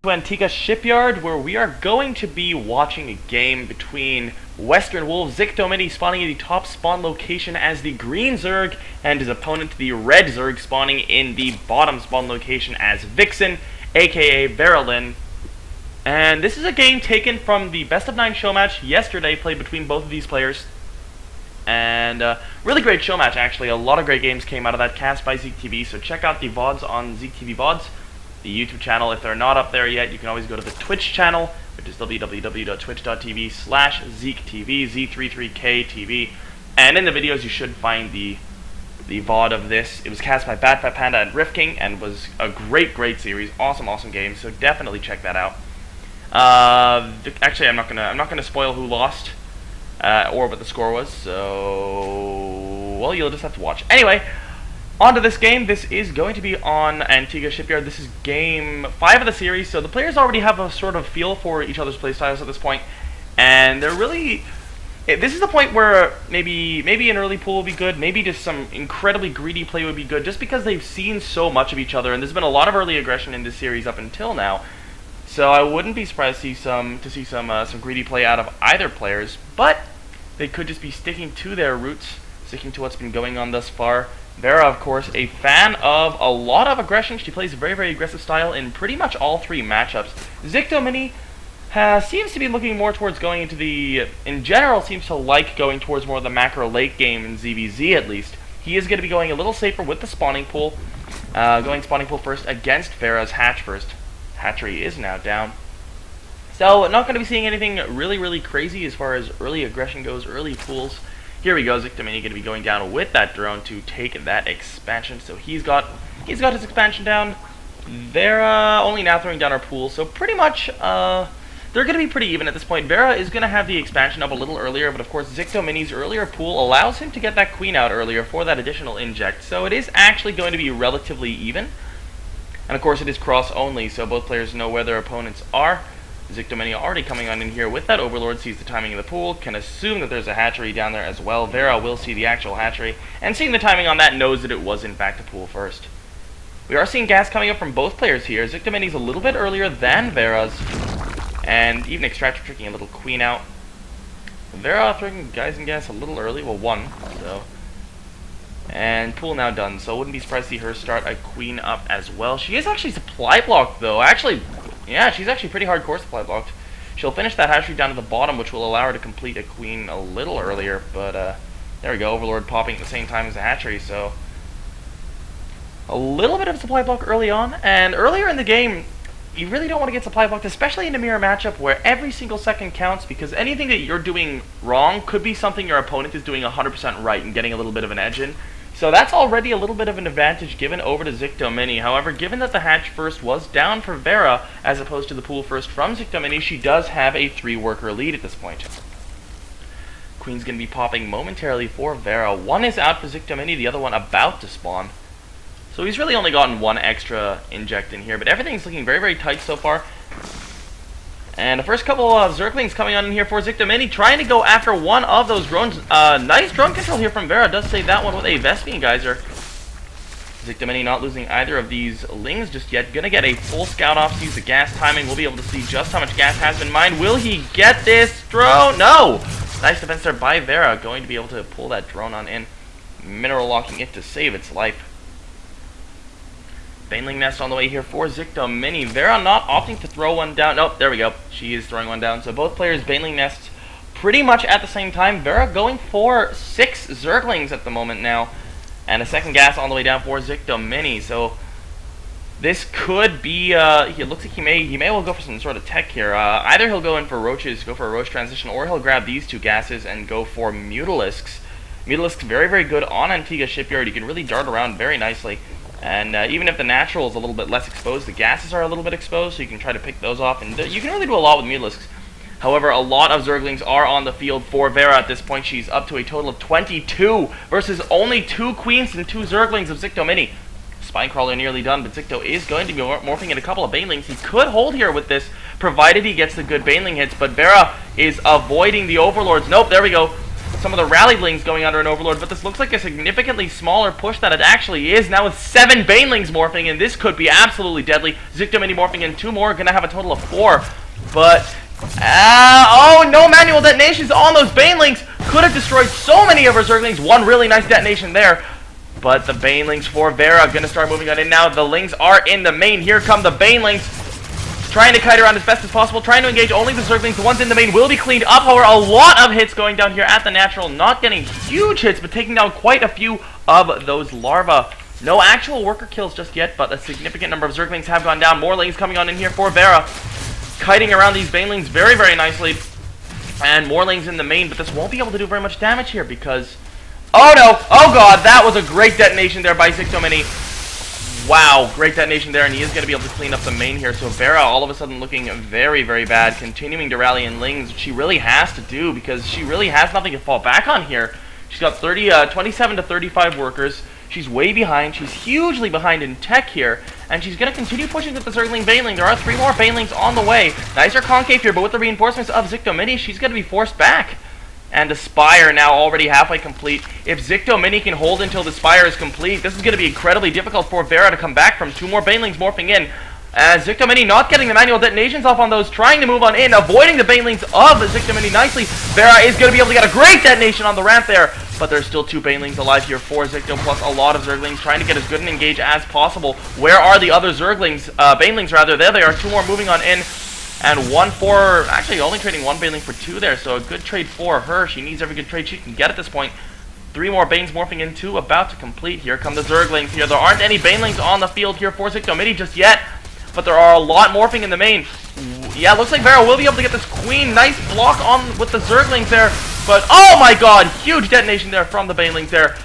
To Antigua Shipyard, where we are going to be watching a game between Western WWZiktomini spawning in the top spawn location as the green Zerg, and his opponent, the red Zerg, spawning in the bottom spawn location as Vixen, aka VeraLynn. And this is a game taken from the best of 9 show match yesterday, played between both of these players. And really great show match, actually. A lot of great games came out of that, cast by ZikTV, so check out the VODs on ZikTV VODs. The YouTube channel, if they're not up there yet, you can always go to the Twitch channel, which is www.twitch.tv/ZikTV, Z33KTV. And in the videos, you should find the VOD of this. It was cast by Bad Fat Panda and Rift King, and was a great series. Awesome game. So definitely check that out. Actually, I'm not gonna spoil who lost or what the score was. So, well, you'll just have to watch. Anyway. On to this game. This is going to be on Antigua Shipyard. This is game 5 of the series, so the players already have a sort of feel for each other's playstyles at this point, and they're really... This is the point where maybe an early pool would be good, maybe just some incredibly greedy play would be good, just because they've seen so much of each other, and there's been a lot of early aggression in this series up until now, so I wouldn't be surprised to see some greedy play out of either players, but they could just be sticking to their roots, sticking to what's been going on thus far. Vera, of course, a fan of a lot of aggression. She plays a very aggressive style in pretty much all 3 matchups. Ziktomini seems to be looking more towards going into the... In general, seems to like going towards more of the macro late game in ZVZ, at least. He is going to be going a little safer with the spawning pool. Going spawning pool first against Vera's hatch first. Hatchery is now down. So, not going to be seeing anything really crazy as far as early aggression goes, early pools. Here we go, Ziktomini going to be going down with that drone to take that expansion. So he's got his expansion down. They're only now throwing down our pool, so pretty much they're going to be pretty even at this point. Vera is going to have the expansion up a little earlier, but of course Ziktomini's earlier pool allows him to get that queen out earlier for that additional inject. So it is actually going to be relatively even. And of course it is cross only, so both players know where their opponents are. Ziktomini already coming on in here with that Overlord, sees the timing of the pool, can assume that there's a hatchery down there as well. Vera will see the actual hatchery, and seeing the timing on that, knows that it was in fact a pool first. We are seeing gas coming up from both players here. Ziktomini's a little bit earlier than Vera's, and even Extractor tricking a little queen out. Vera throwing guys and gas a little early, well, 1, so... And pool now done, so wouldn't be surprised to see her start a queen up as well. She is actually supply blocked, though. Actually... Yeah, she's actually pretty hardcore supply blocked. She'll finish that hatchery down to the bottom, which will allow her to complete a queen a little earlier, but there we go, Overlord popping at the same time as the hatchery, so a little bit of supply block early on, and earlier in the game, you really don't want to get supply blocked, especially in a mirror matchup where every single second counts, because anything that you're doing wrong could be something your opponent is doing 100% right and getting a little bit of an edge in. So that's already a little bit of an advantage given over to Ziktomini. However, given that the hatch first was down for Vera, as opposed to the pool first from Ziktomini, she does have a 3-worker lead at this point. Queen's going to be popping momentarily for Vera. 1 is out for Ziktomini, the other one about to spawn. So he's really only gotten 1 extra inject in here, but everything's looking very tight so far. And the first couple of Zerglings coming on in here for Ziktomini, trying to go after one of those drones. Nice drone control here from Vera. Does save that one with a Vespian Geyser. Ziktomini not losing either of these Lings just yet. Gonna get a full scout off, sees the gas timing. We'll be able to see just how much gas has been mined. Will he get this drone? No! Nice defense there by Vera. Going to be able to pull that drone on in. Mineral locking it to save its life. Baneling Nest on the way here for Ziktomini. Vera not opting to throw one down. Nope, there we go. She is throwing one down. So both players Baneling Nests pretty much at the same time. Vera going for 6 Zerglings at the moment now. And a second gas on the way down for Ziktomini. So this could be, it looks like he may well go for some sort of tech here. Either he'll go in for Roaches, go for a Roach transition, or he'll grab these 2 gases and go for Mutalisks. Mutalisks very good on Antigua Shipyard. You can really dart around very nicely. And even if the natural is a little bit less exposed, the gases are a little bit exposed, so you can try to pick those off. And you can really do a lot with Mutalisks. However, a lot of Zerglings are on the field for Vera at this point. She's up to a total of 22 versus only 2 Queens and 2 Zerglings of Ziktomini. Spinecrawler nearly done, but Zikto is going to be morphing in a couple of Banelings. He could hold here with this, provided he gets the good Baneling hits, but Vera is avoiding the Overlords. Nope, there we go. some of the rallylings going under an Overlord, but this looks like a significantly smaller push than it actually is. Now with 7 Banelings morphing in, this could be absolutely deadly. Ziktomini morphing in 2 more, gonna have a total of 4. But, oh, no manual detonations on those Banelings. Could have destroyed so many of her Zerglings. One really nice detonation there. But the Banelings for Vera gonna start moving on in now. The Lings are in the main. Here come the Banelings. Trying to kite around as best as possible, trying to engage only the Zerglings. The ones in the main will be cleaned up. However, a lot of hits going down here at the natural. Not getting huge hits, but taking down quite a few of those larvae. No actual worker kills just yet, but a significant number of Zerglings have gone down. More Lings coming on in here for Vera. Kiting around these Banelings very, very nicely. And more Lings in the main, but this won't be able to do very much damage here because... Oh no! Oh god, that was a great detonation there by Ziktomini. Wow, great detonation there, and he is going to be able to clean up the main here. So Vera all of a sudden looking very, very bad, continuing to rally in Lings, which she really has to do because she really has nothing to fall back on here. She's got 27 to 35 workers. She's way behind. She's hugely behind in tech here, and she's going to continue pushing with the Zergling Baneling. There are 3 more Banelings on the way. Nicer concave here, but with the reinforcements of Ziktomini, she's going to be forced back. And the Spire now already halfway complete. If Ziktomini can hold until the Spire is complete, this is going to be incredibly difficult for Vera to come back from. 2 more Banelings morphing in. Ziktomini not getting the manual detonations off on those, trying to move on in, avoiding the Banelings of Ziktomini nicely. Vera is going to be able to get a great detonation on the ramp there, but there's still 2 Banelings alive here for Zikto, plus a lot of Zerglings trying to get as good an engage as possible. Where are the other Zerglings? Banelings rather. There they are. 2 more moving on in. And 1 for, actually only trading 1 Baneling for 2 there, so a good trade for her. She needs every good trade she can get at this point. 3 more Banes morphing in 2, about to complete. Here come the Zerglings here. There aren't any Banelings on the field here for Ziktomini just yet, but there are a lot morphing in the main. Yeah, looks like Vera will be able to get this Queen. Nice block on with the Zerglings there, but oh my god, huge detonation there from the Banelings there.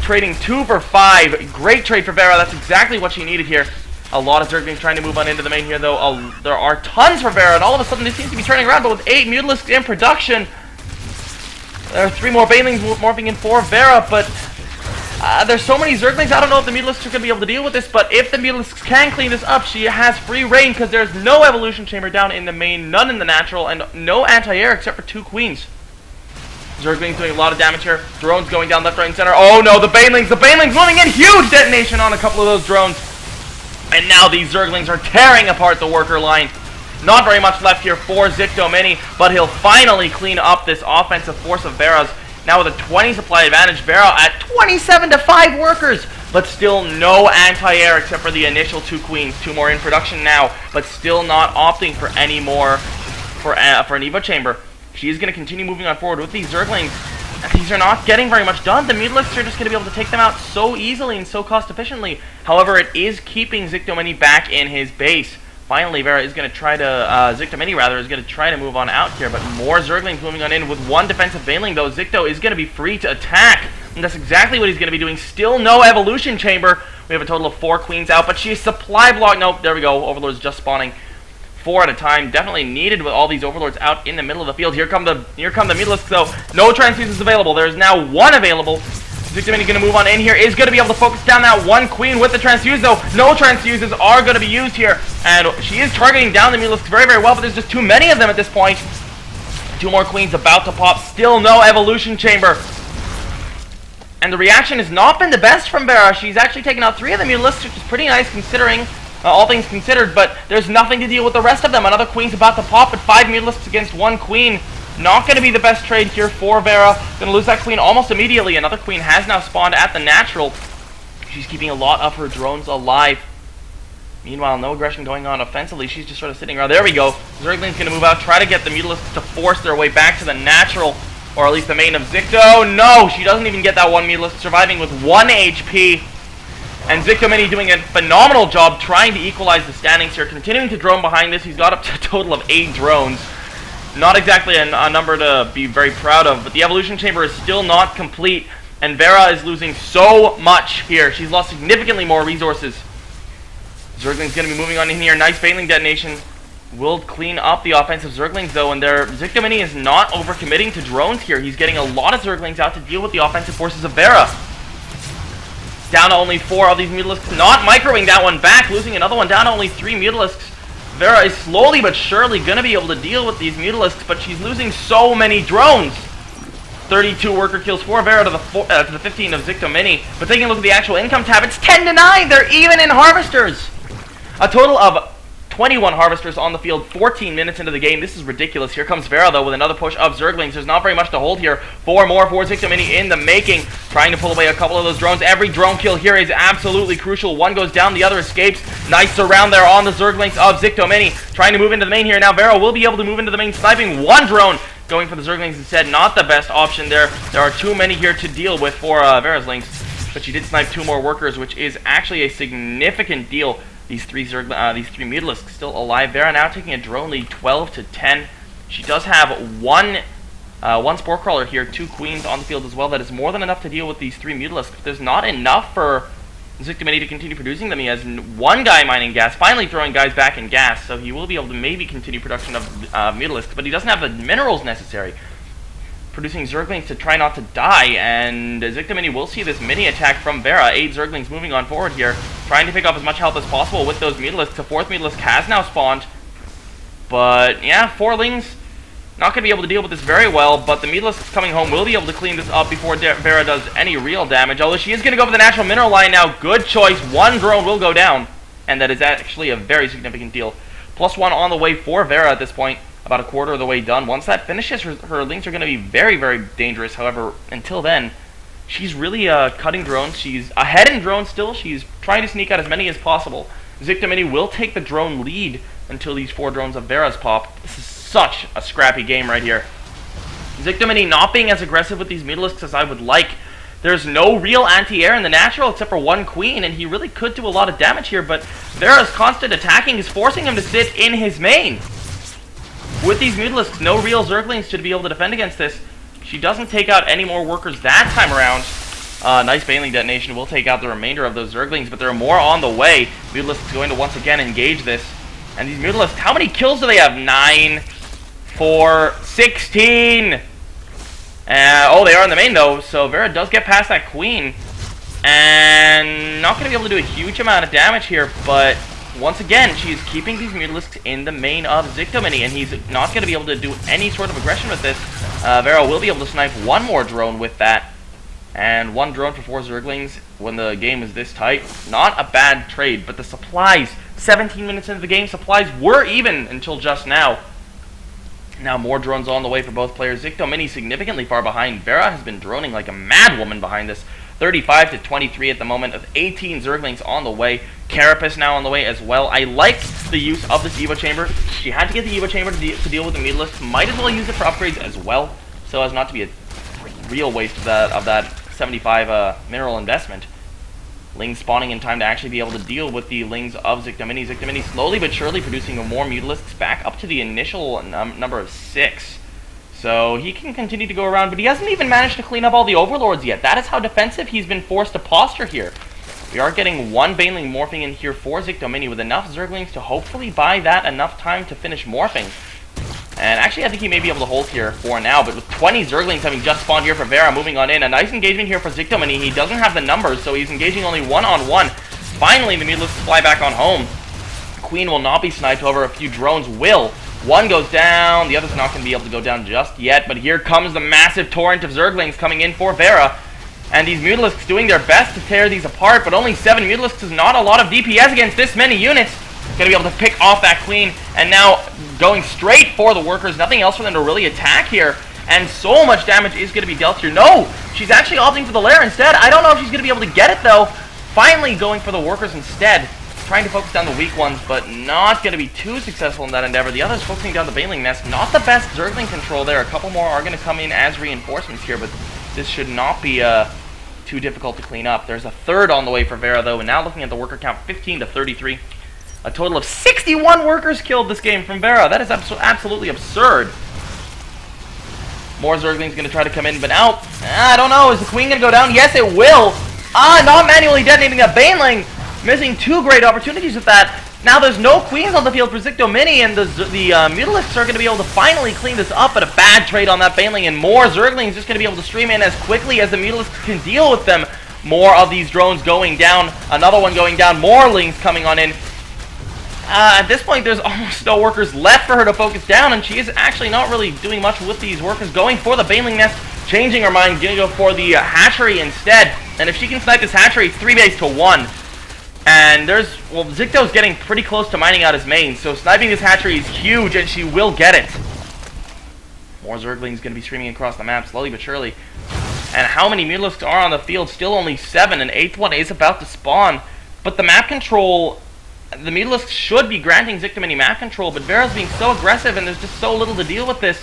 Trading 2 for 5. Great trade for Vera. That's exactly what she needed here. A lot of Zerglings trying to move on into the main here, though. There are tons for Vera, and all of a sudden this seems to be turning around, but with 8 Mutalisks in production, there are 3 more Banelings morphing in for Vera, but there's so many Zerglings, I don't know if the Mutalisks are going to be able to deal with this, but if the Mutalisks can clean this up, she has free reign, because there's no Evolution Chamber down in the main, none in the natural, and no anti-air except for 2 Queens. Zerglings doing a lot of damage here. Drones going down left, right, and center. Oh no, the Banelings moving in! Huge detonation on a couple of those drones. And now these Zerglings are tearing apart the worker line. Not very much left here for Ziktomini, but he'll finally clean up this offensive force of Vera's. Now with a 20 supply advantage, Vera at 27 to 5 workers, but still no anti-air except for the initial 2 Queens. 2 more in production now, but still not opting for any more for an Evo Chamber. She is going to continue moving on forward with these Zerglings. These are not getting very much done. The Mutalisks are just going to be able to take them out so easily and so cost efficiently. However, it is keeping Ziktomini back in his base. Finally, Vera is going to try to, Ziktomini rather, is going to try to move on out here, but more Zerglings moving on in with 1 defensive Baneling, though. Zikto is going to be free to attack, and that's exactly what he's going to be doing. Still no Evolution Chamber. We have a total of 4 Queens out, but she is supply block. Nope, there we go. Overlord's just spawning. 4 at a time, definitely needed with all these Overlords out in the middle of the field. Here come the Mutalisks though. No Transfuses available. There is now 1 available. Ziktomini going to move on in here. Is going to be able to focus down that 1 Queen with the Transfuse though. No Transfuses are going to be used here. And she is targeting down the Mutalisks very, very well, but there's just too many of them at this point. 2 more Queens about to pop. Still no Evolution Chamber. And the reaction has not been the best from Vera. She's actually taken out 3 of the Mutalisks, which is pretty nice considering all things considered, but there's nothing to deal with the rest of them. Another Queen's about to pop, but 5 Mutalisks against 1 Queen. Not going to be the best trade here for Vera. Going to lose that Queen almost immediately. Another Queen has now spawned at the natural. She's keeping a lot of her drones alive. Meanwhile, no aggression going on offensively. She's just sort of sitting around. There we go. Zergling's going to move out, try to get the Mutalisks to force their way back to the natural, or at least the main of Zikto. No, she doesn't even get that 1 Mutalisk, surviving with 1 HP. And Ziktomini doing a phenomenal job trying to equalize the standings here, continuing to drone behind this. He's got up to a total of 8 drones. Not exactly a number to be very proud of, but the Evolution Chamber is still not complete, and Vera is losing so much here. She's lost significantly more resources. Zergling's going to be moving on in here. Nice Baneling detonation. Will clean up the offensive Zerglings, though, and Ziktomini is not overcommitting to drones here. He's getting a lot of Zerglings out to deal with the offensive forces of Vera. Down to only 4 of these Mutalisks, not microing that one back, losing another one, down to only 3 Mutalisks. Vera is slowly but surely going to be able to deal with these Mutalisks, but she's losing so many drones. 32 worker kills for Vera to the 15 of Ziktomini. But taking a look at the actual income tab, it's 10-9. They're even in harvesters. A total of 21 harvesters on the field, 14 minutes into the game. This is ridiculous. Here comes Vera, though, with another push of Zerglings. There's not very much to hold here. 4 more for Ziktomini in the making, trying to pull away a couple of those drones. Every drone kill here is absolutely crucial. One goes down, the other escapes. Nice surround there on the Zerglings of Ziktomini. Trying to move into the main here. Now Vera will be able to move into the main, sniping one drone. Going for the Zerglings instead, not the best option there. There are too many here to deal with for Vera's Lynx. But she did snipe 2 more workers, which is actually a significant deal. These three Mutalisks still alive. Vera now taking a drone lead, 12-10. She does have one Spore Crawler here, 2 Queens on the field as well. That is more than enough to deal with these 3 Mutalisks. There's not enough for Ziktomini to continue producing them. He has one guy mining gas, finally throwing guys back in gas, so he will be able to maybe continue production of Mutalisks, but he doesn't have the minerals necessary. Producing Zerglings to try not to die, and Ziktomini will see this mini attack from Vera. 8 Zerglings moving on forward here, trying to pick up as much health as possible with those Mutalisks. The 4th Mutalisk has now spawned, but yeah, 4 Lings not going to be able to deal with this very well, but the Mutalisks coming home will be able to clean this up before Vera does any real damage, although she is going to go for the natural mineral line now. Good choice. 1 drone will go down, and that is actually a very significant deal. +1 on the way for Vera at this point. About a quarter of the way done. Once that finishes, her Lynx are going to be very, very dangerous. However, until then, she's really cutting drones. She's ahead in drones still. She's trying to sneak out as many as possible. Ziktomini will take the drone lead until these 4 drones of Vera's pop. This is such a scrappy game right here. Ziktomini not being as aggressive with these Mutalisks as I would like. There's no real anti-air in the natural except for 1 Queen, and he really could do a lot of damage here, but Vera's constant attacking is forcing him to sit in his main. With these Mutalisks, no real Zerglings to be able to defend against this. She doesn't take out any more workers that time around. Nice Baneling detonation will take out the remainder of those Zerglings, but there are more on the way. Mutalisks going to once again engage this. And these Mutalisks, how many kills do they have? 9, 4, 16! Oh, they are in the main though, so Vera does get past that Queen. And not going to be able to do a huge amount of damage here, but once again, she's keeping these Mutalisks in the main of Ziktomini, and he's not going to be able to do any sort of aggression with this. Vera will be able to snipe 1 more drone with that, and 1 drone for 4 Zerglings when the game is this tight. Not a bad trade, but the supplies, 17 minutes into the game, supplies were even until just now. Now more drones on the way for both players. Ziktomini significantly far behind. Vera has been droning like a mad woman behind this. 35-23 at the moment, of 18 Zerglings on the way. Carapace now on the way as well. I like the use of this Evo Chamber. She had to get the Evo Chamber to deal with the Mutalisks. Might as well use it for upgrades as well, so as not to be a real waste of that 75 mineral investment. Lings spawning in time to actually be able to deal with the Lings of Ziktomini. Ziktomini slowly but surely producing more Mutalisks, back up to the initial number of 6. So he can continue to go around, but he hasn't even managed to clean up all the Overlords yet. That is how defensive he's been forced to posture here. We are getting 1 Baneling morphing in here for Ziktomini with enough Zerglings to hopefully buy that enough time to finish morphing. And actually I think he may be able to hold here for now, but with 20 Zerglings having just spawned here for Vera, moving on in. A nice engagement here for Ziktomini. He doesn't have the numbers, so he's engaging only 1-on-1. Finally, the Mutalisks fly back on home. Queen will not be sniped, however, a few drones will. 1 goes down, the other's not going to be able to go down just yet, but here comes the massive torrent of Zerglings coming in for Vera. And these Mutalisks doing their best to tear these apart, but only 7 Mutalisks is not a lot of DPS against this many units. Going to be able to pick off that Queen, and now going straight for the workers. Nothing else for them to really attack here, and so much damage is going to be dealt here. No! She's actually opting for the lair instead. I don't know if she's going to be able to get it, though. Finally going for the workers instead. Trying to focus down the weak ones, but not going to be too successful in that endeavor. The others focusing down the Baneling nest. Not the best Zergling control there. A couple more are going to come in as reinforcements here, but this should not be too difficult to clean up. There's a 3rd on the way for Vera, though, and now looking at the worker count, 15-33. A total of 61 workers killed this game from Vera. That is absolutely absurd. More Zerglings going to try to come in, but now, I don't know. Is the Queen going to go down? Yes, it will. Not manually detonating that Baneling. Missing 2 great opportunities with that. Now there's no Queens on the field for Ziktomini, and the Mutalisks are going to be able to finally clean this up, but a bad trade on that Baneling, and more Zerglings just going to be able to stream in as quickly as the Mutalisks can deal with them. More of these drones going down, another one going down, more Lings coming on in. At this point, there's almost no workers left for her to focus down, and she is actually not really doing much with these workers. Going for the Baneling nest, changing her mind, gonna go for the hatchery instead. And if she can snipe this hatchery, it's 3 base to 1. And well, Zikto's getting pretty close to mining out his main, so sniping this hatchery is huge, and she will get it. More Zerglings gonna be streaming across the map, slowly but surely. And how many Mutalisks are on the field? Still only 7, and 8th one is about to spawn. But the map control, the Mutalisks should be granting Ziktomini map control, but Vera's being so aggressive, and there's just so little to deal with this,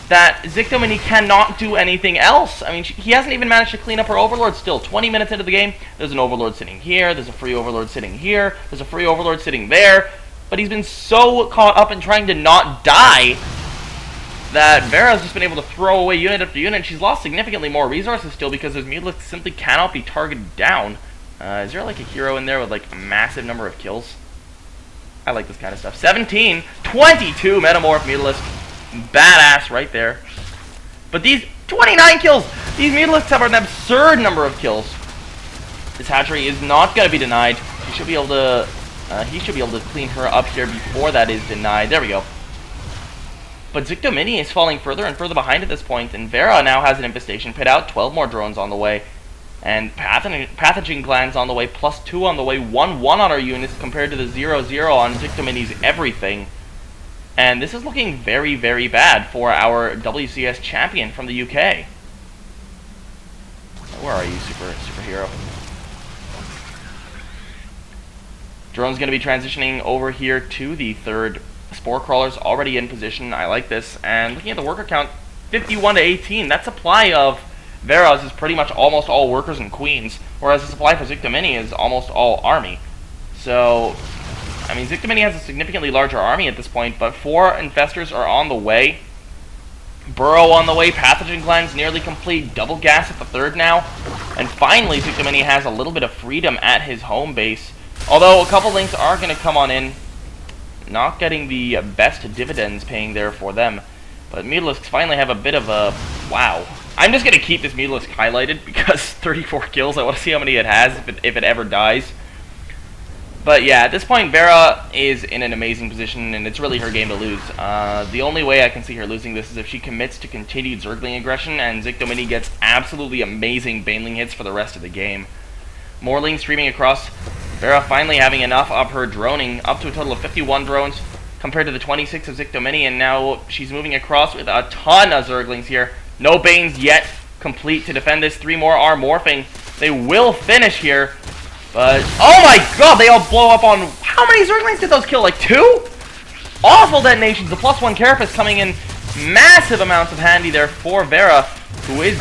that Ziktomini cannot do anything else. I mean, he hasn't even managed to clean up her Overlord still. 20 minutes into the game, there's an Overlord sitting here, there's a free Overlord sitting here, there's a free Overlord sitting there, but he's been so caught up in trying to not die that Vera's just been able to throw away unit after unit. She's lost significantly more resources still because those Mutalisks simply cannot be targeted down. Is there like a hero in there with like a massive number of kills? I like this kind of stuff. 17, 22 Metamorph Mutalisks. Badass right there. But these 29 kills! These Mutalisks have an absurd number of kills. This hatchery is not going to be denied. He should be able to clean her up here before that is denied. There we go. But Ziktomini is falling further and further behind at this point, and Vera now has an infestation pit out, 12 more drones on the way, and pathogen glands on the way, +2 on the way, 1-1 on our units compared to the 0-0 on Ziktomini's everything. And this is looking very, very bad for our WCS champion from the UK. Where are you, superhero? Drone's going to be transitioning over here to the 3rd. Spore Crawler's already in position. I like this. And looking at the worker count, 51 to 18. That supply of Vera's is pretty much almost all workers and queens, whereas the supply for Ziktomini is almost all army. So, I mean, Ziktomini has a significantly larger army at this point, but 4 infestors are on the way. Burrow on the way, pathogen glands nearly complete, double gas at the 3rd now. And finally, Ziktomini has a little bit of freedom at his home base. Although a couple links are going to come on in. Not getting the best dividends paying there for them. But Mutalisks finally have a bit of a... Wow. I'm just going to keep this Mutalisk highlighted because 34 kills. I want to see how many it has if it ever dies. But yeah, at this point, Vera is in an amazing position, and it's really her game to lose. The only way I can see her losing this is if she commits to continued Zergling aggression, and Ziktomini gets absolutely amazing Baneling hits for the rest of the game. Morling streaming across. Vera finally having enough of her droning, up to a total of 51 drones compared to the 26 of Ziktomini, and now she's moving across with a ton of Zerglings here. No Banes yet complete to defend this. 3 more are morphing. They will finish here, but oh my god, they all blow up on... How many Zerglings did those kill? Like 2? Awful detonations. The +1 Carapace coming in massive amounts of handy there for Vera, who is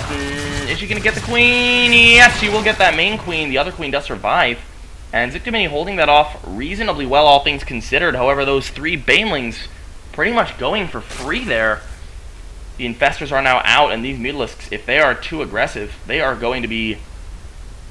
she going to get the queen? Yes, she will get that main queen. The other queen does survive. And Ziktomini holding that off reasonably well, all things considered. However, those 3 Banelings pretty much going for free there. The infestors are now out, and these Mutalisks, if they are too aggressive, they are going to be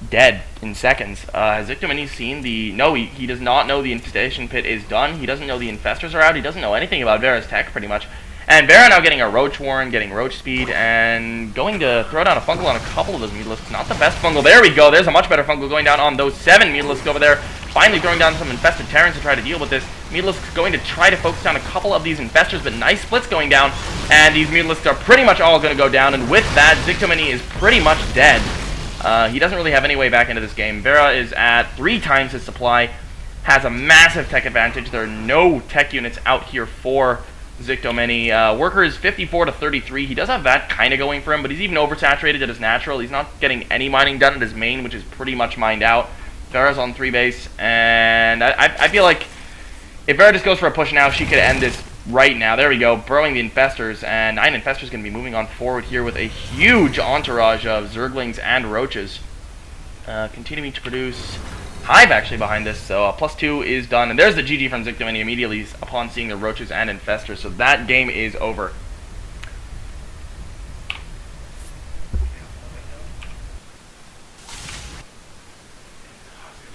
dead in seconds. Has Ziktomini seen the... No, he does not know the infestation pit is done. He doesn't know the infestors are out. He doesn't know anything about Vera's tech, pretty much. And Vera now getting a Roach Warren, getting Roach Speed, and going to throw down a Fungal on a couple of those Mutalisks. Not the best Fungal. There we go. There's a much better Fungal going down on those 7 Mutalisks over there. Finally throwing down some infested Terrans to try to deal with this. Mutalisks going to try to focus down a couple of these infestors, but nice splits going down. And these Mutalisks are pretty much all going to go down. And with that, Ziktomini is pretty much dead. He doesn't really have any way back into this game. Vera is at 3 times his supply. Has a massive tech advantage. There are no tech units out here for Ziktomini. Worker is 54 to 33. He does have that kind of going for him, but he's even oversaturated at his natural. He's not getting any mining done at his main, which is pretty much mined out. Vera's on 3 base, and I feel like if Vera just goes for a push now, she could end this right now. There we go, burrowing the infestors, and 9 infestors going to be moving on forward here with a huge entourage of Zerglings and Roaches. Continuing to produce Hive actually behind this, so +2 is done, and there's the GG from Ziktomini immediately upon seeing the Roaches and infestors, so that game is over.